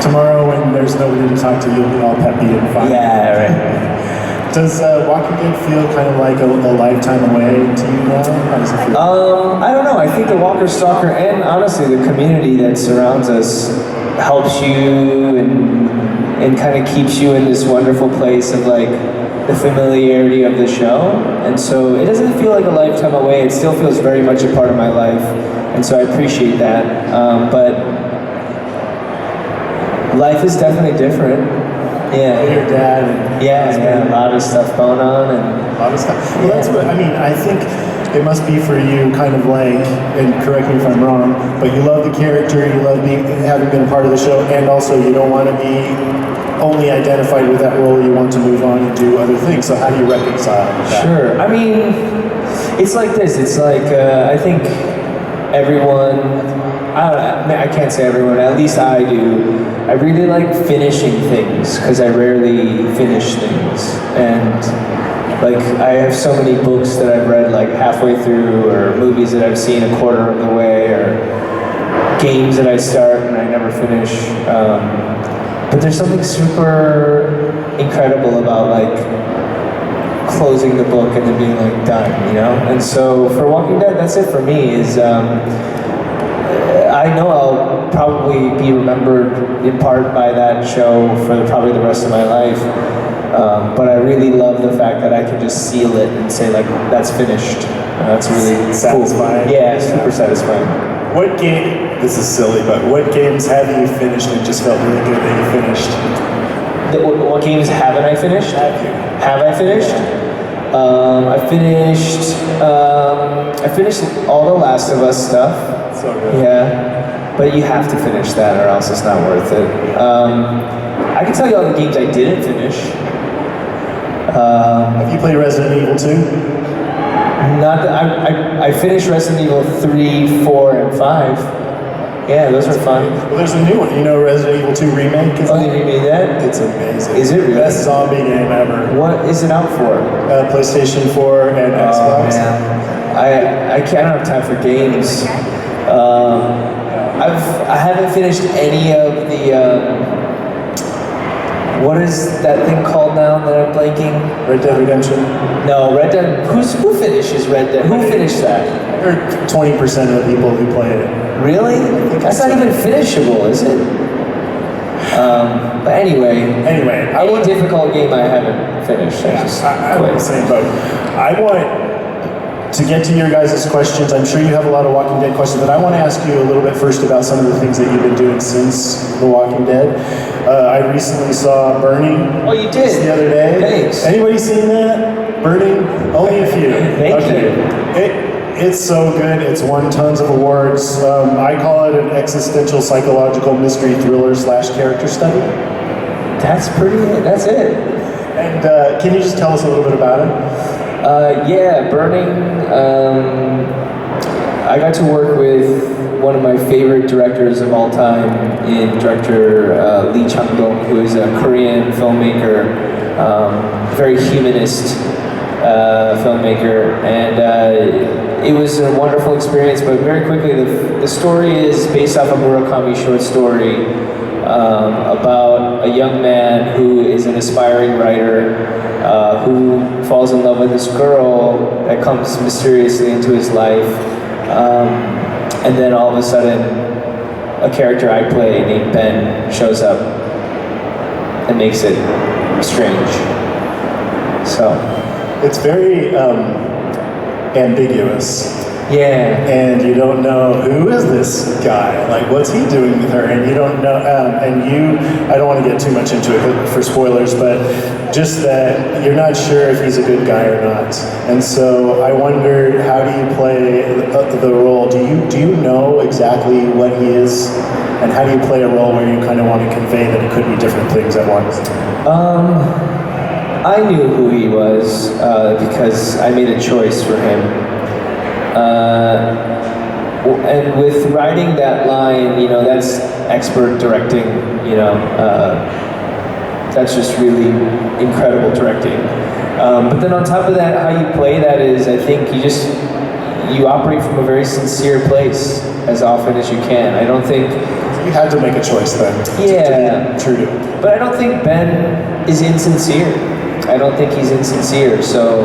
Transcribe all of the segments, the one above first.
tomorrow when there's nobody to talk to, you'll be all peppy and fun. Yeah, right. Does Walking Dead feel kind of like a lifetime away to you now? How does it feel? I don't know. I think the Walker Stalker and honestly the community that surrounds us helps you and kind of keeps you in this wonderful place of like the familiarity of the show. And so it doesn't feel like a lifetime away. It still feels very much a part of my life. And so I appreciate that. But life is definitely different. Yeah. With your dad. And yeah, a lot of stuff going on. And a lot of stuff. Well, that's what, I mean, I think it must be for you kind of like, and correct me if I'm wrong, but you love the character, you love having been a part of the show, and also you don't want to be only identified with that role, you want to move on and do other things. So how do you reconcile that? Sure. I mean, it's like this. It's like, I think everyone, I can't say everyone, at least I do. I really like finishing things because I rarely finish things. And like, I have so many books that I've read like halfway through, or movies that I've seen a quarter of the way, or games that I start and I never finish. But there's something super incredible about like closing the book and then being like done, you know? And so for Walking Dead, that's it for me, is I know I'll probably be remembered in part by that show for probably the rest of my life. But I really love the fact that I can just seal it and say like, that's finished. That's really satisfying. Cool. Yeah, super satisfying. What game, this is silly, but what games have you finished and just felt really good that you finished? What games haven't I finished? Have I finished? I finished all the Last of Us stuff. So good. Yeah, but you have to finish that or else it's not worth it. I can tell you all the games I didn't finish. Have you played Resident Evil 2? Not that I finished Resident Evil 3, 4, and 5. Yeah, those are fun. Well, there's a new one. You know Resident Evil 2 Remake? Oh, they remade that? It's amazing. Is it really? Best zombie game ever. What is it out for? PlayStation 4 and Xbox. Man. I don't have time for games. I haven't finished any of the what is that thing called now that I'm blanking? Red Dead Redemption? No, Red Dead. Who finishes Red Dead? Who finished that? I heard 20% of the people who play it. Really? That's not even finishable, is it? But anyway, any difficult game I haven't finished. I'm in the same boat. I want to get to your guys' questions. I'm sure you have a lot of Walking Dead questions, but I want to ask you a little bit first about some of the things that you've been doing since The Walking Dead. I recently saw Burning. Oh, you did? The other day. Thanks. Anybody seen that? Burning? Only a few. Thank you. It's so good. It's won tons of awards. I call it an existential psychological mystery thriller / character study. That's it. And can you just tell us a little bit about it? Yeah, Burning. I got to work with one of my favorite directors of all time, director Lee Chang-dong, who is a Korean filmmaker, very humanist filmmaker, and it was a wonderful experience. But very quickly, the story is based off a Murakami short story about a young man who is an aspiring writer who falls in love with this girl that comes mysteriously into his life. And then all of a sudden, a character I play named Ben shows up and makes it strange. So. It's very ambiguous. Yeah. And you don't know, who is this guy? Like, what's he doing with her? And you don't know, I don't want to get too much into it for spoilers, but just that you're not sure if he's a good guy or not. And so I wondered, how do you play the role? Do you know exactly what he is? And how do you play a role where you kind of want to convey that it could be different things at once? I knew who he was because I made a choice for him. And with writing that line, you know, that's expert directing, you know, that's just really incredible directing. But then on top of that, how you play that is, I think you operate from a very sincere place as often as you can. I don't think you had to make a choice then to be true to it. But I don't think Ben is insincere. I don't think he's insincere, so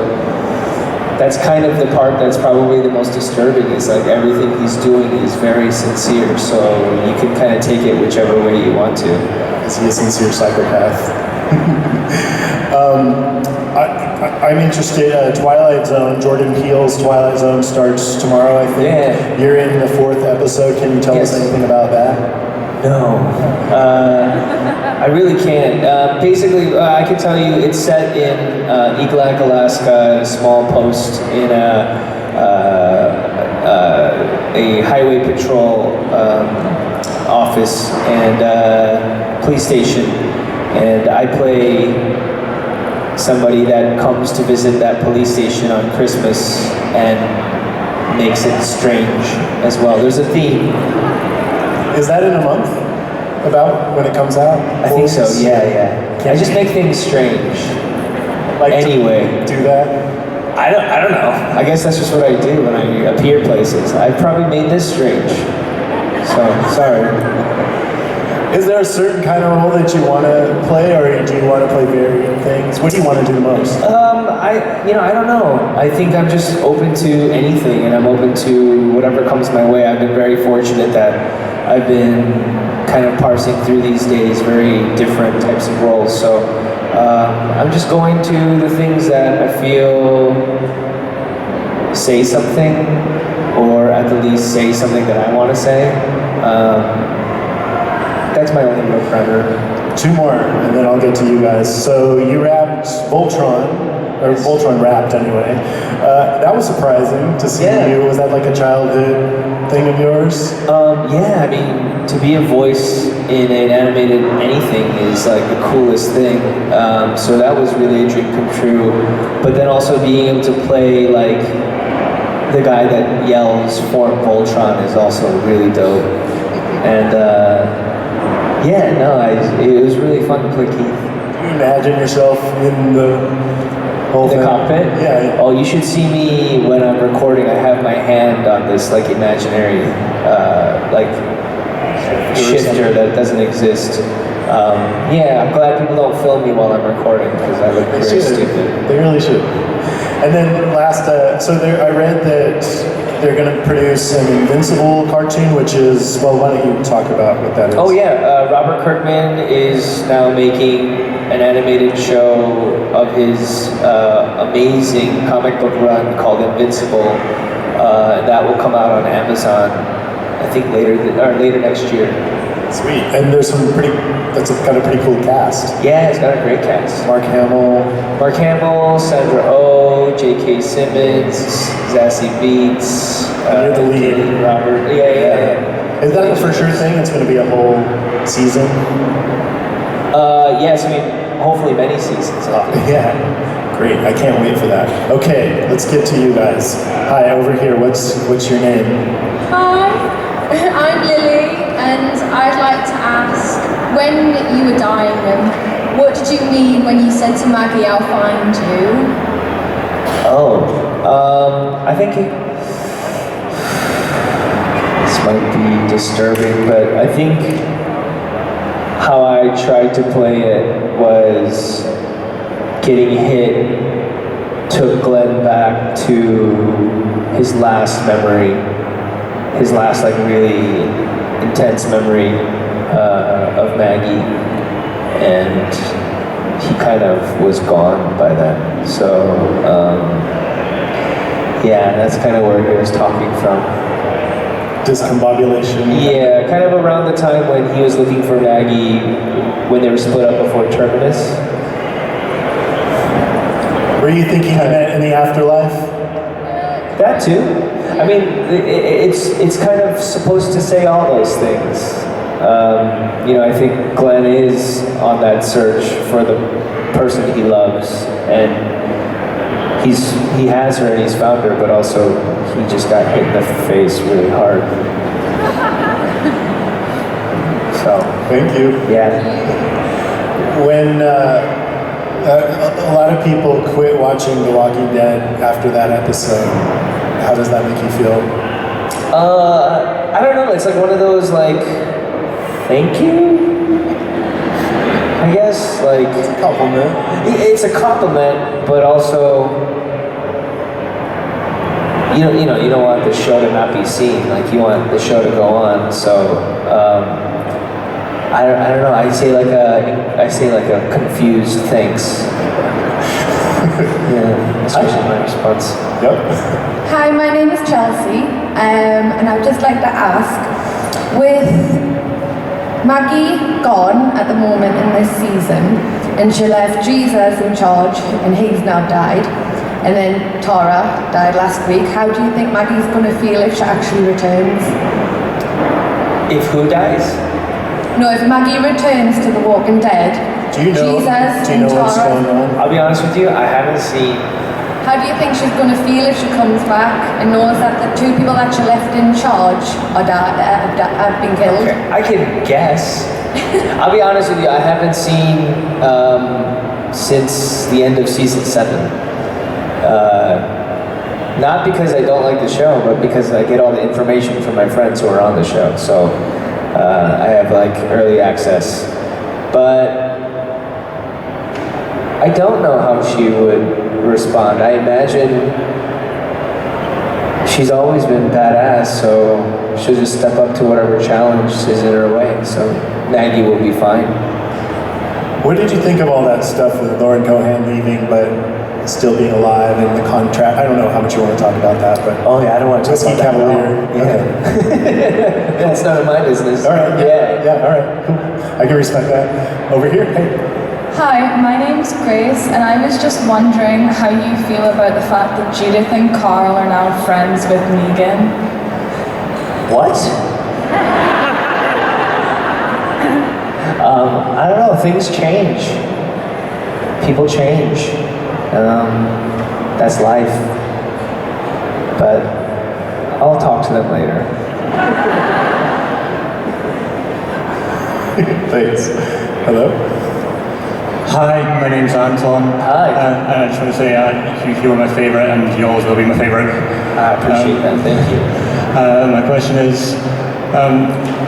that's kind of the part that's probably the most disturbing, is like everything he's doing is very sincere, so you can kind of take it whichever way you want to. Is he a sincere psychopath? I'm interested, Twilight Zone, Jordan Peele's Twilight Zone starts tomorrow, I think. Yeah. You're in the 4th episode. Can you tell us anything about that? No. I really can't. Basically, I can tell you it's set in Eagle-Lac, Alaska, a small post in a highway patrol office and police station. And I play somebody that comes to visit that police station on Christmas and makes it strange as well. There's a theme. Is that in a month? About when it comes out? I think so, yeah. I just make things strange. Like anyway. Do that? I don't know. I guess that's just what I do when I appear places. I probably made this strange. So, sorry. Is there a certain kind of role that you want to play, or do you want to play varying things? What do you want to do the most? I don't know. I think I'm just open to anything, and I'm open to whatever comes my way. I've been very fortunate that I've been kind of parsing through these days very different types of roles. So I'm just going to the things that I feel say something, or at the least say something that I want to say. That's my only real parameter. 2 more, and then I'll get to you guys. So you rapped Voltron, or Voltron rapped anyway. That was surprising to see you. Was that like a childhood thing of yours? Yeah, I mean, to be a voice in an animated anything is like the coolest thing. So that was really a dream come true. But then also being able to play like the guy that yells for Voltron is also really dope. And it was really fun to play Keith. Do you imagine yourself in the whole thing? Cockpit? Yeah. Oh, you should see me when I'm recording. I have my hand on this like imaginary shifter that doesn't exist. I'm glad people don't film me while I'm recording because I look very stupid. They really should. And then last, I read that they're going to produce an Invincible cartoon, which is, well, why don't you talk about what that is? Oh yeah, Robert Kirkman is now making an animated show of his amazing comic book run called Invincible. That will come out on Amazon, I think later next year. Sweet. And there's that's got a pretty cool cast. Yeah, it's got a great cast. Mark Hamill, Sandra Oh, J.K. Simmons, Zazie Beetz. You're the lead. Robert. Yeah. Is that a for sure thing? It's going to be a whole season? Yes, I mean, hopefully many seasons. Yeah. Great. I can't wait for that. Okay, let's get to you guys. Hi, over here. What's your name? Hi, I'm Lily, and I'd like to ask, when you were dying, what did you mean when you said to Maggie, "I'll find you"? I think this might be disturbing, but I think how I tried to play it was getting hit took Glenn back to his last memory, his last like really intense memory of Maggie, and he kind of was gone by then. So that's kind of where he was talking from. Discombobulation. Yeah, kind of around the time when he was looking for Maggie when they were split up before Terminus. Were you thinking he met in the afterlife? That too. I mean, it's kind of supposed to say all those things. I think Glenn is on that search for the person he loves, and he has her and he's found her, but also he just got hit in the face really hard. So. Thank you. Yeah. When a lot of people quit watching The Walking Dead after that episode, how does that make you feel? I don't know. It's like one of those like thank you. I guess like Compliment. it's a compliment, but also you don't want the show to not be seen. Like you want the show to go on. So I don't know. I say like a confused thanks. Yeah, that's usually my response. Yep. Hi, my name is Chelsea, and I'd just like to ask, with Maggie gone at the moment in this season, and she left Jesus in charge, and he's now died, and then Tara died last week, how do you think Maggie's going to feel if she actually returns? If who dies? No, if Maggie returns to The Walking Dead, Do you know? Jesus Do you know and what's Tara. going on? I'll be honest with you, I haven't seen. How do you think she's going to feel if she comes back and knows that the two people that she left in charge have been killed? Okay, I can guess. I'll be honest with you, I haven't seen since the end of season 7. Not because I don't like the show, but because I get all the information from my friends who are on the show. So I have like early access. But I don't know how she would respond. I imagine she's always been badass, so she'll just step up to whatever challenge is in her way. So Maggie will be fine. What did you think of all that stuff with Lauren Cohan leaving, but still being alive and the contract? I don't know how much you want to talk about that, but Oh yeah, I don't want to talk Whiskey about Cavalier. that. Yeah. That's none of my business. all right, Yeah. all right, cool. I can respect that. Over here, hey. Hi, my name's Grace, and I was just wondering how you feel about the fact that Judith and Carl are now friends with Negan. What? I don't know. Things change. People change. That's life. But I'll talk to them later. Thanks. Hello? Hi, my name's Anton. Hi. And I just want to say you were my favourite and you always will be my favourite. I appreciate that. Thank you. My question is,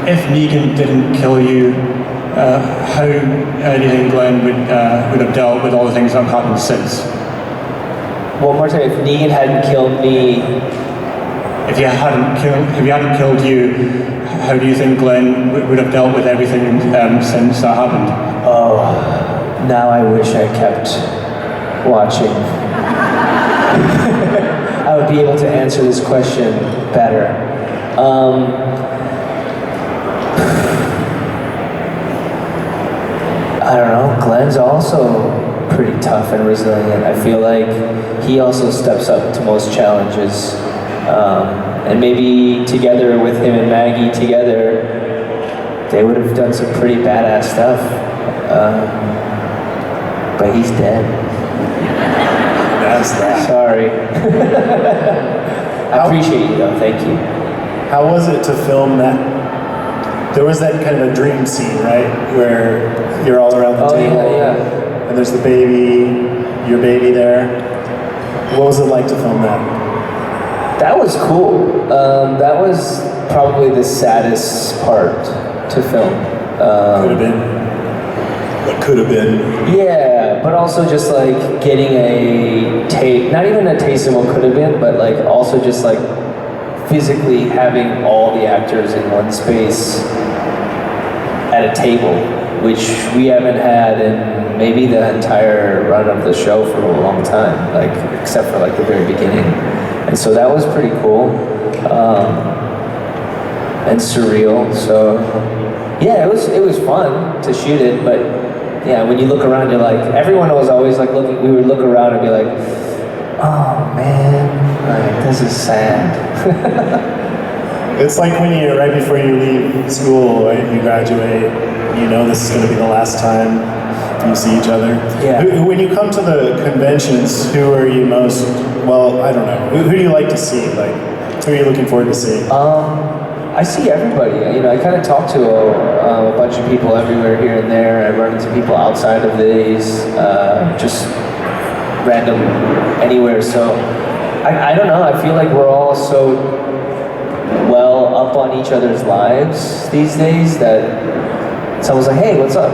if Negan didn't kill you, how do you think Glenn would have dealt with all the things that have happened since? One more time. If Negan hadn't killed me, If he hadn't killed you, how do you think Glenn would have dealt with everything since that happened? oh, now I wish I kept watching. I would be able to answer this question better. I don't know. Glenn's also pretty tough and resilient. I feel like he also steps up to most challenges. And maybe together with him and Maggie together, they would have done some pretty badass stuff. But he's dead. That's that. Sorry. I appreciate you though, thank you. How was it to film that? There was that kind of a dream scene, right? Where you're all around the Oh, table. yeah. And there's the baby, your baby there. What was it like to film that? That was cool. That was probably the saddest part to film. Could have been. What could have been. Yeah, but also just like getting a taste, not even a taste of what could have been, but like also just like physically having all the actors in one space at a table, which we haven't had in maybe the entire run of the show for a long time, like except for like the very beginning. And so that was pretty cool and surreal. So yeah, it was fun to shoot it, but yeah, when you look around, you're like, everyone was always like looking. We would look around and be like, oh man, like this is sad. It's like when you, right before you leave school, right, you graduate, you know this is going to be the last time you see each other. Yeah. When you come to the conventions, who are you most, well, I don't know, who do you like to see? Like, who are you looking forward to seeing? I see everybody. You know, I kind of talk to a bunch of people everywhere here and there. I run into people outside of these, just random anywhere. So I don't know. I feel like we're all so well up on each other's lives these days that someone's like, hey, what's up?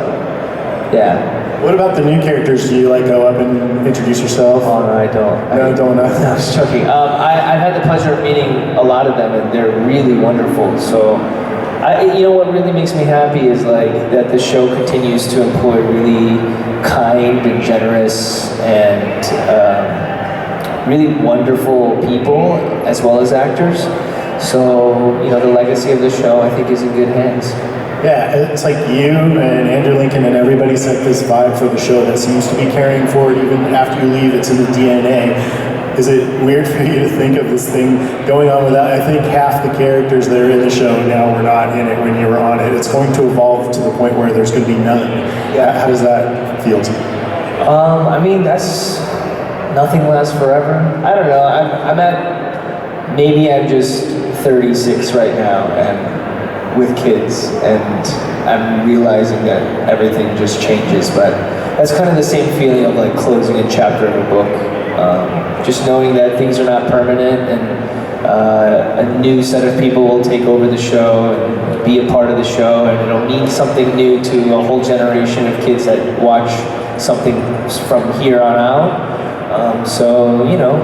Yeah. What about the new characters? Do you like go up and introduce yourself? Oh, no, I don't. No, don't. No, I was joking. I've had the pleasure of meeting a lot of them, and they're really wonderful. So, you know what really makes me happy is like that the show continues to employ really kind and generous and really wonderful people as well as actors. So, you know, the legacy of the show I think is in good hands. Yeah, it's like you and Andrew Lincoln and everybody set this vibe for the show that seems to be carrying forward even after you leave. It's in the DNA. Is it weird for you to think of this thing going on without? I think half the characters that are in the show now were not in it when you were on it. It's going to evolve to the point where there's going to be none. Yeah, how does that feel to you? I mean, that's nothing lasts forever. I don't know. Maybe I'm just 36 right now and with kids, and I'm realizing that everything just changes, but that's kind of the same feeling of like closing a chapter of a book. Just knowing that things are not permanent and a new set of people will take over the show and be a part of the show, and it'll mean something new to a whole generation of kids that watch something from here on out. So, you know,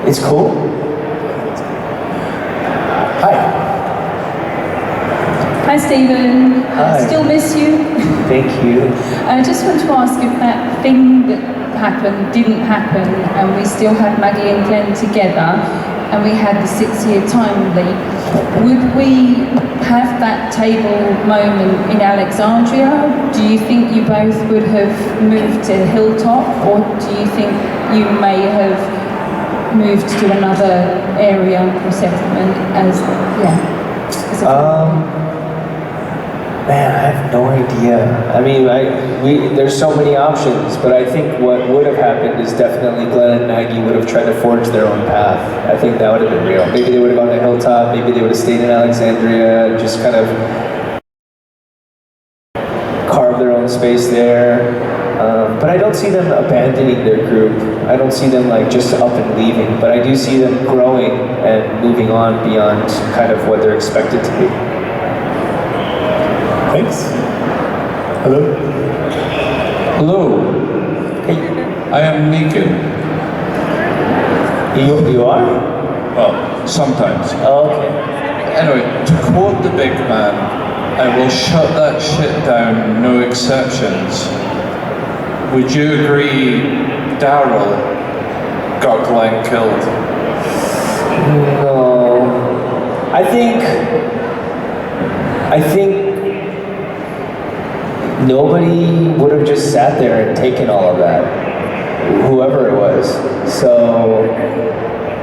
it's cool. Hi. Hi Stephen, Hi. Still miss you. Thank you. I just want to ask if that thing that happened didn't happen and we still had Maggie and Glenn together and we had the 6-year time leap, would we have that table moment in Alexandria? Do you think you both would have moved to Hilltop, or do you think you may have moved to another area or settlement as a Man, I have no idea. I mean, there's so many options, but I think what would have happened is definitely Glenn and Maggie would have tried to forge their own path. I think that would have been real. Maybe they would have gone to Hilltop, maybe they would have stayed in Alexandria, just kind of carved their own space there. But I don't see them abandoning their group. I don't see them like just up and leaving, but I do see them growing and moving on beyond kind of what they're expected to be. Thanks. Hello? Hello, Hey, I am Negan. you are? Well, sometimes. Oh, okay. Anyway, to quote the big man, I will shut that shit down, no exceptions. Would you agree Daryl got Glenn killed? No. I think nobody would have just sat there and taken all of that, whoever it was. So,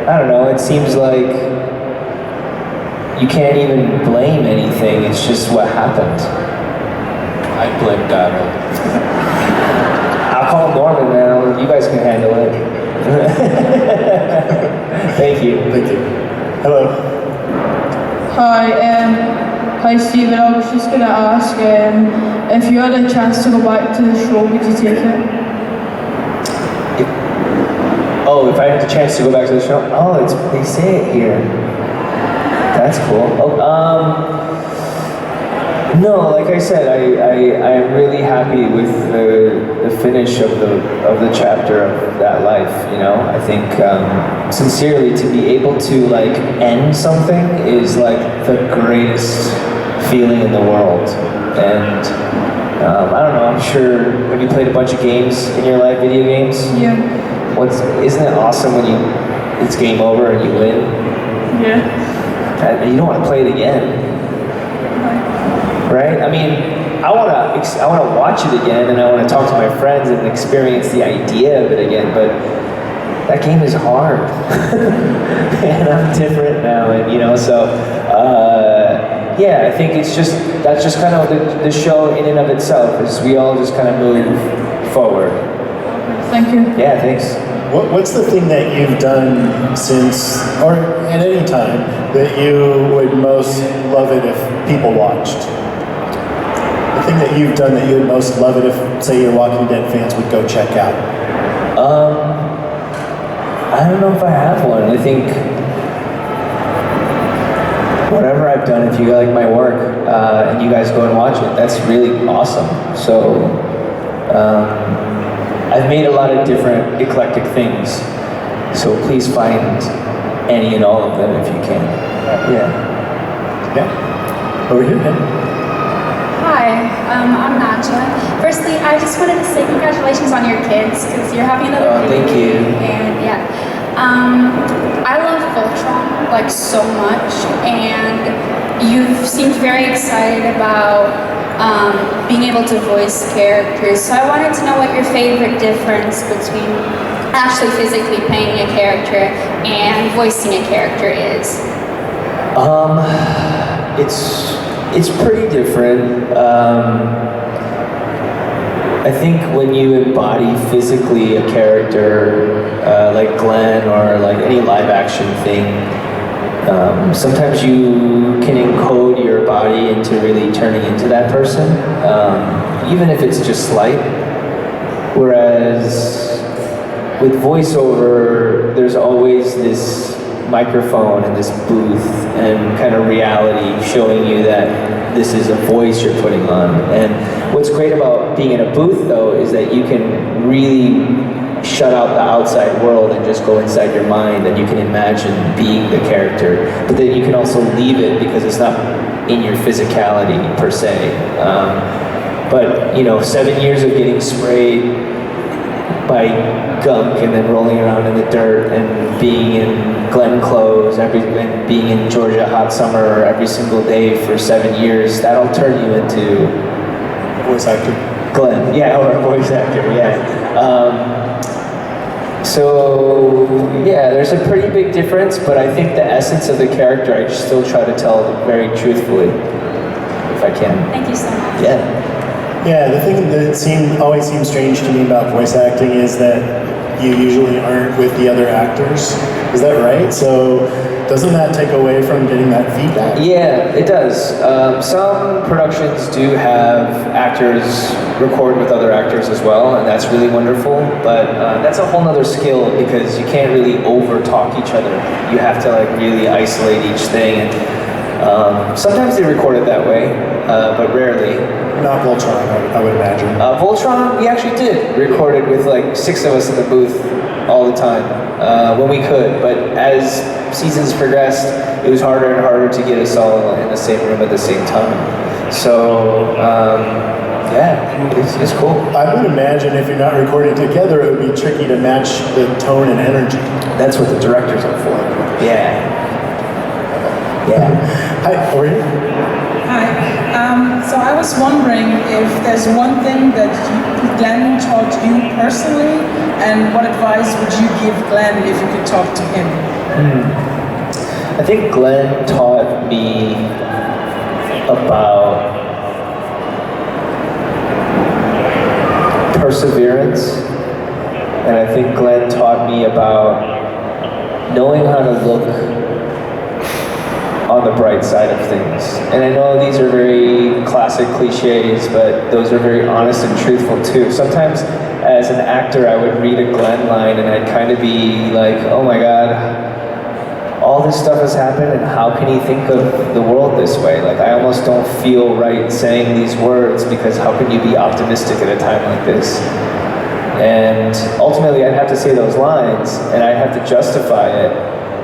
I don't know, it seems like you can't even blame anything, it's just what happened. I blame Daryl. I'll call Norman now, you guys can handle it. Thank you. Thank you. Hello? Hi Stephen, I was just going to ask if you had a chance to go back to the show, would you take it? If I had the chance to go back to the show? Oh, they say it here. That's cool. No, like I said, I'm really happy with the finish of the chapter of that life. You know, I think sincerely to be able to like end something is like the greatest feeling in the world. And I don't know. I'm sure. Have you played a bunch of games in your life? Video games? Yeah. Isn't it awesome when it's game over and you win? Yeah. And you don't want to play it again. Right? I mean, I want to watch it again, and I want to talk to my friends and experience the idea of it again. But that game is hard, and I'm different now, and you know. So, yeah, I think that's just kind of the show in and of itself. Is we all just kind of move forward. Thank you. Yeah, thanks. What's the thing that you've done since, or at any time, that you would most love it if people watched? The thing that you've done that you would most love it if, say, your Walking Dead fans would go check out? I don't know if I have one. I think whatever whatever I've done, if you like my work and you guys go and watch it, that's really awesome. So I've made a lot of different eclectic things. So please find any and all of them if you can. Yeah. Over here, yeah. Hi, I'm Nadja. Firstly, I just wanted to say congratulations on your kids because you're having another baby. Thank you. And yeah, I love Voltron like so much, and you've seemed very excited about being able to voice characters. So I wanted to know what your favorite difference between actually physically playing a character and voicing a character is. It's pretty different. I think when you embody physically a character like Glenn or like any live action thing, sometimes you can encode your body into really turning into that person, even if it's just slight. Whereas with voiceover, there's always this microphone and this booth and kind of reality showing you that this is a voice you're putting on. And what's great about being in a booth though is that you can really shut out the outside world and just go inside your mind, and you can imagine being the character, but then you can also leave it because it's not in your physicality per se. But you know, 7 years of getting sprayed by gunk and then rolling around in the dirt and being in Glen clothes and being in Georgia hot summer every single day for 7 years, that'll turn you into A voice actor. Glenn, yeah, or a voice actor, yeah. So yeah, there's a pretty big difference, but I think the essence of the character I still try to tell very truthfully, if I can. Thank you so much. Yeah. Yeah, the thing that always seems strange to me about voice acting is that you usually aren't with the other actors. Is that right? So doesn't that take away from getting that feedback? Yeah, it does. Some productions do have actors record with other actors as well, and that's really wonderful. But that's a whole nother skill because you can't really over talk each other. You have to like really isolate each thing. And sometimes they record it that way, but rarely. Not Voltron, I would imagine. Voltron, we actually did record it with like 6 of us in the booth all the time when we could, but as seasons progressed, it was harder and harder to get us all in the same room at the same time. So, yeah, it's cool. I would imagine if you're not recording together, it would be tricky to match the tone and energy. That's what the directors are for. Yeah. Yeah. Hi, over here. Hi. So I was wondering if there's one thing that Glenn taught you personally, and what advice would you give Glenn if you could talk to him? I think Glenn taught me about perseverance, and I think Glenn taught me about knowing how to look on the bright side of things. And I know these are very classic cliches, but those are very honest and truthful too. Sometimes as an actor, I would read a Glenn line and I'd kind of be like, oh my God, all this stuff has happened and how can he think of the world this way? Like I almost don't feel right saying these words because how can you be optimistic at a time like this? And ultimately I'd have to say those lines and I'd have to justify it.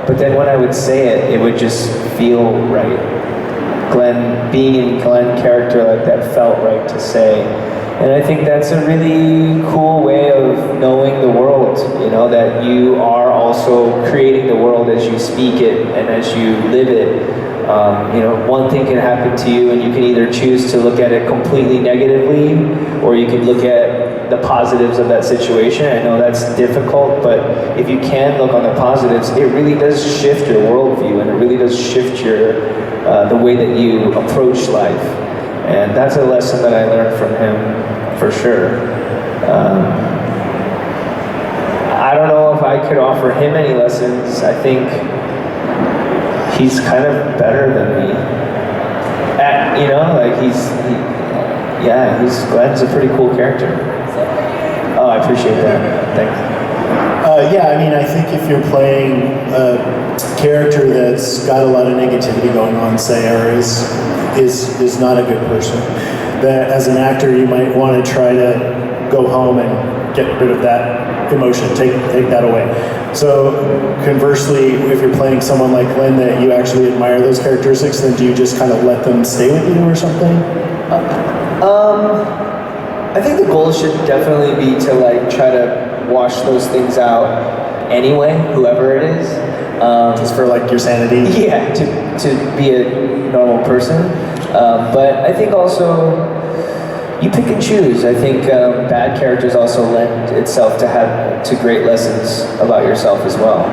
But then when I would say it, it would just feel right. Glenn, being in Glenn character like that felt right to say. And I think that's a really cool way of knowing the world, you know, that you are also creating the world as you speak it and as you live it. You know, one thing can happen to you and you can either choose to look at it completely negatively or you can look at the positives of that situation. I know that's difficult, but if you can look on the positives, it really does shift your worldview and it really does shift your the way that you approach life. And that's a lesson that I learned from him for sure. I don't know if I could offer him any lessons. I think he's kind of better than me. You know, like Glenn's a pretty cool character. Oh, I appreciate that. Thanks. Yeah, I mean, I think if you're playing character that's got a lot of negativity going on, say, or is not a good person, that as an actor you might want to try to go home and get rid of that emotion, take that away. So conversely, if you're playing someone like Glenn that you actually admire those characteristics, then do you just kind of let them stay with you or something? I think the goal should definitely be to like try to wash those things out anyway, whoever it is. Just for like your sanity? Yeah, to be a normal person. But I think also you pick and choose. I think bad characters also lend itself to great lessons about yourself as well.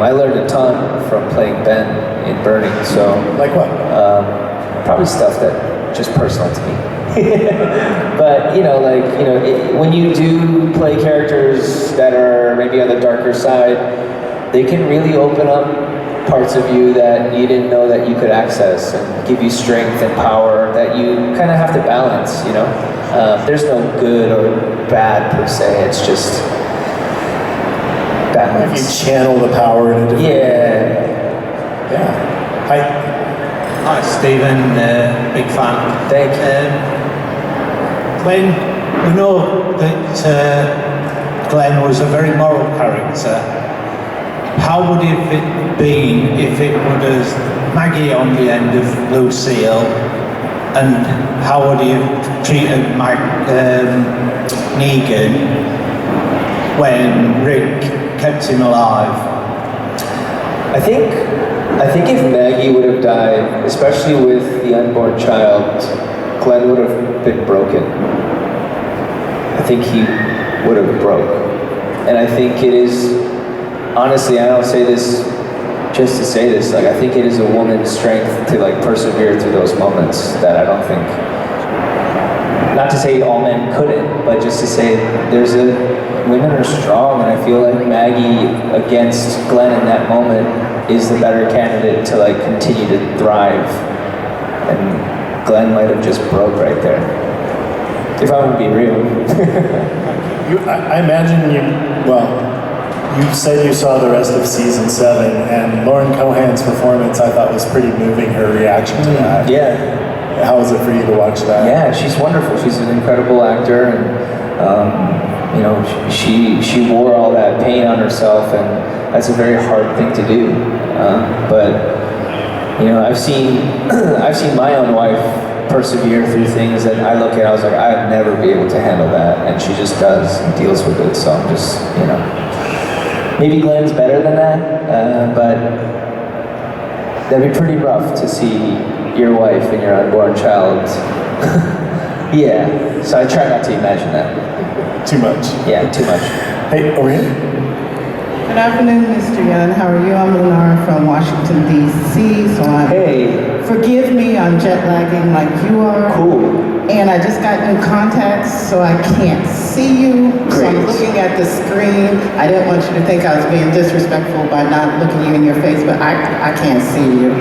I learned a ton from playing Ben in Burning. So like what? Probably stuff that just personal to me. But when you do play characters that are maybe on the darker side, they can really open up parts of you that you didn't know that you could access and give you strength and power that you kind of have to balance, you know? There's no good or bad per se, it's just balance. If you channel the power in a different way. Yeah. Hi Stephen, big fan. Thank you. When we know that Glenn was a very moral character, how would it have been if it was Maggie on the end of Lucille, and how would he have treated Negan when Rick kept him alive? I think if Maggie would have died, especially with the unborn child, Glenn would have been broken. I think he would have broke. And I think it is, honestly, I don't say this just to say this, like I think it is a woman's strength to like persevere through those moments that I don't think, not to say all men couldn't, but just to say women are strong, and I feel like Maggie against Glenn in that moment is the better candidate to like continue to thrive. And Glenn might have just broke right there. If I would be real. I imagine you said you saw the rest of season 7, and Lauren Cohan's performance I thought was pretty moving, her reaction to that. Yeah. How was it for you to watch that? Yeah, she's wonderful. She's an incredible actor, and she wore all that pain on herself, and that's a very hard thing to do. But I've seen my own wife persevere through things that I look at, I was like, I'd never be able to handle that, and she just does and deals with it. So I'm just, maybe Glenn's better than that, but that'd be pretty rough to see your wife and your unborn child. Yeah, so I try not to imagine that. Too much? Yeah, too much. Hey, over here. Good afternoon, Mr. Yeun. How are you? I'm Lenara from Washington, D.C. Forgive me, I'm jet lagging like you are. Cool. And I just got new contacts, so I can't see you. Great. So I'm looking at the screen. I didn't want you to think I was being disrespectful by not looking you in your face, but I can't see you.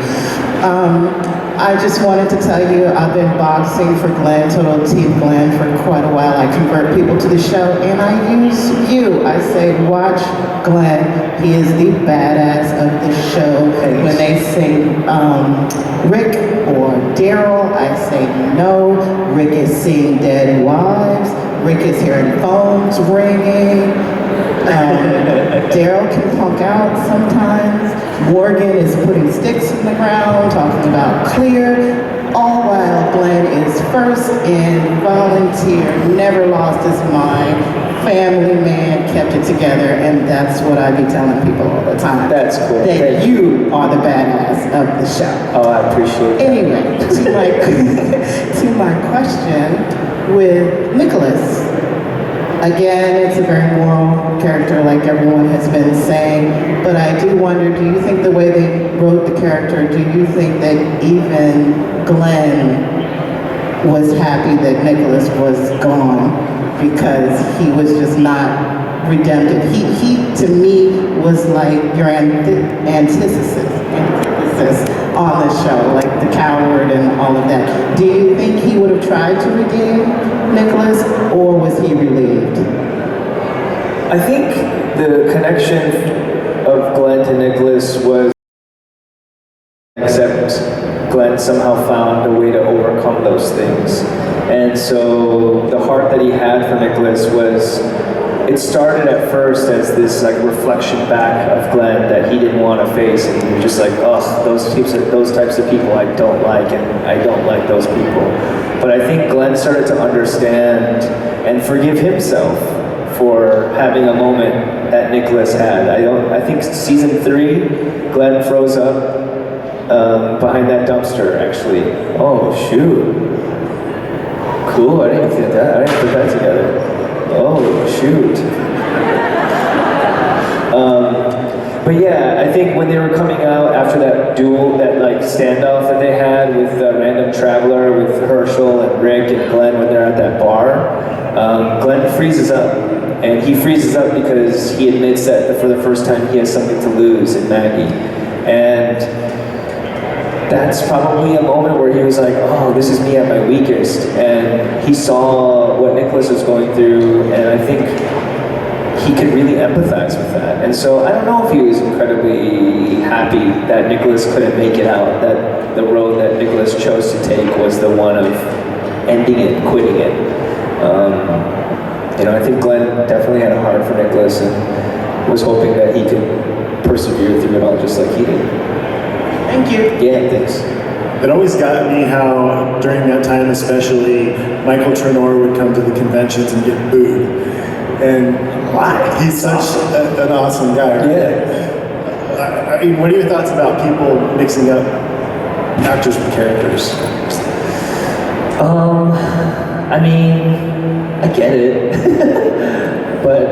I just wanted to tell you I've been boxing for Glenn, Total Team Glenn, for quite a while. I convert people to the show, and I use you. I say, watch Glenn. He is the badass of the show. When they say Rick or Daryl, I say no. Rick is seeing dead wives. Rick is hearing phones ringing. Daryl can punk out sometimes. Morgan is putting sticks in the ground, talking about clear, all while Glenn is first in, volunteer, never lost his mind, family man, kept it together, and that's what I be telling people all the time. That's cool. That you are the badass of the show. Oh, I appreciate that. Anyway, to my question with Nicholas. Again, it's a very moral character, like everyone has been saying, but I do wonder, do you think the way they wrote the character, do you think that even Glenn was happy that Nicholas was gone because he was just not redemptive? He to me, was like your antithesis on the show, like the coward and all of that. Do you think he would have tried to redeem Nicholas, or was he relieved? I think the connection of Glenn to Nicholas was except Glenn somehow found a way to overcome those things. And so the heart that he had for Nicholas was, it started at first as this like reflection back of Glenn that he didn't want to face, and he was just like, oh, those types of people I don't like, and I don't like those people. But I think Glenn started to understand and forgive himself for having a moment that Nicholas had. I think season 3, Glenn froze up behind that dumpster, actually. Oh, shoot. Cool, I didn't get that. I didn't put that together. Oh, shoot. But yeah, I think when they were coming out after that duel, that like standoff that they had with Random Traveler, with Herschel and Rick and Glenn when they're at that bar, Glenn freezes up. And he freezes up because he admits that for the first time he has something to lose in Maggie. And that's probably a moment where he was like, oh, this is me at my weakest. And he saw what Nicholas was going through, and I think he could really empathize with that. And so I don't know if he was incredibly happy that Nicholas couldn't make it out, that the road that Nicholas chose to take was the one of ending it, quitting it. I think Glenn definitely had a heart for Nicholas and was hoping that he could persevere through it all just like he did. Thank you. Yeah, thanks. It always got me how, during that time especially, Michael Trenor would come to the conventions and get booed. And he's such an awesome guy, right? Yeah. I mean, what are your thoughts about people mixing up actors with characters? I mean, I get it. But,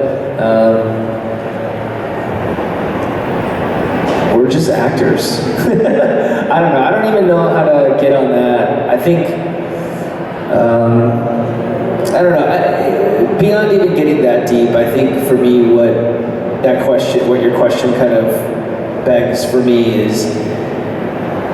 we're just actors. I don't know. I don't even know how to get on that. I think, I don't know. Beyond even getting that deep, I think for me, what your question kind of begs for me is,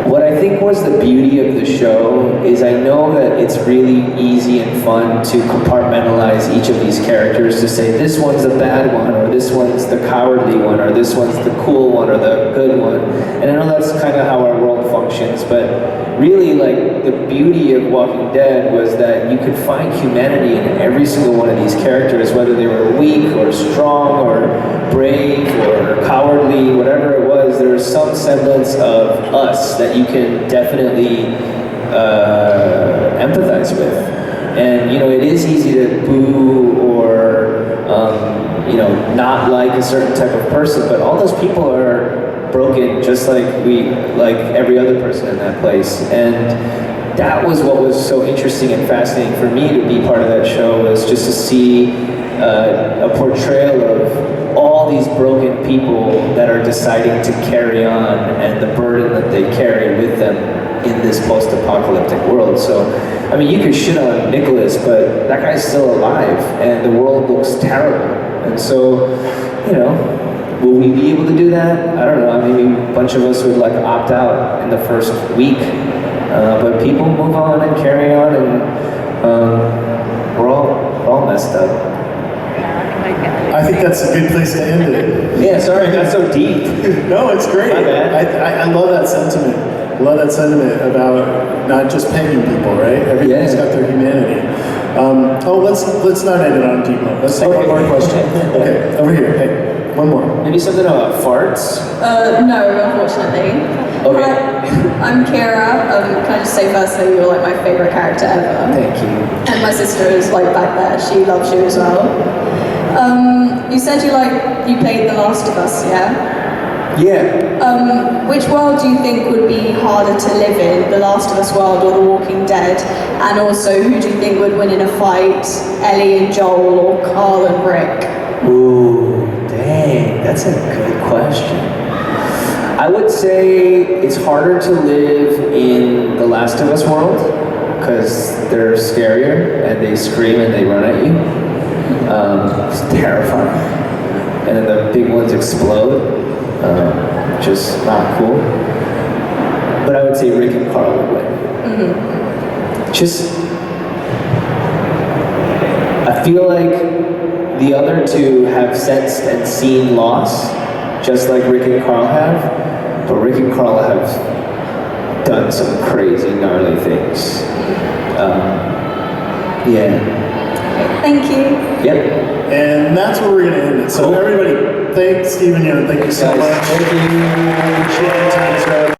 what I think was the beauty of the show is I know that it's really easy and fun to compartmentalize each of these characters to say this one's the bad one, or this one's the cowardly one, or this one's the cool one, or the good one. And I know that's kind of how our world functions, but really, like, the beauty of Walking Dead was that you could find humanity in every single one of these characters, whether they were weak or strong or brave or cowardly, whatever it was, there was some semblance of us that you can definitely empathize with. And, it is easy to boo or, not like a certain type of person, but all those people are broken just like every other person in that place. And that was what was so interesting and fascinating for me to be part of that show, was just to see a portrayal of all these broken people that are deciding to carry on and the burden that they carry with them in this post-apocalyptic world. So, I mean, you could shit on Nicholas, but that guy's still alive and the world looks terrible. And so, will we be able to do that? I don't know. Maybe a bunch of us would opt out in the first week, but people move on and carry on, and we're all messed up. I think that's a good place to end it. Yeah, sorry, I got so deep. No, it's great. My bad. I love that sentiment. I love that sentiment about not just pegging people, right? Everybody's got their humanity. Let's not end it on people. Let's take one more question. Okay, over here. Hey, one more. Maybe something about farts? No, unfortunately. Okay. I'm Kira. Can I just say firstly, you're my favorite character ever. Thank you. And my sister is back there. She loves you as well. You said you played The Last of Us, yeah? Yeah. Which world do you think would be harder to live in, The Last of Us world or The Walking Dead? And also, who do you think would win in a fight, Ellie and Joel or Carl and Rick? Ooh, dang, that's a good question. I would say it's harder to live in The Last of Us world because they're scarier and they scream and they run at you. It's terrifying. And then the big ones explode. Just not cool. But I would say Rick and Carl would win. Mm-hmm. I feel like the other two have sensed and seen loss, just like Rick and Carl have. But Rick and Carl have done some crazy, gnarly things. Yeah. Thank you. Yep. And that's where we're going to end it. So everybody, thank Stephen Yeun. Thank you so much. Thank you. Appreciate your time, sir.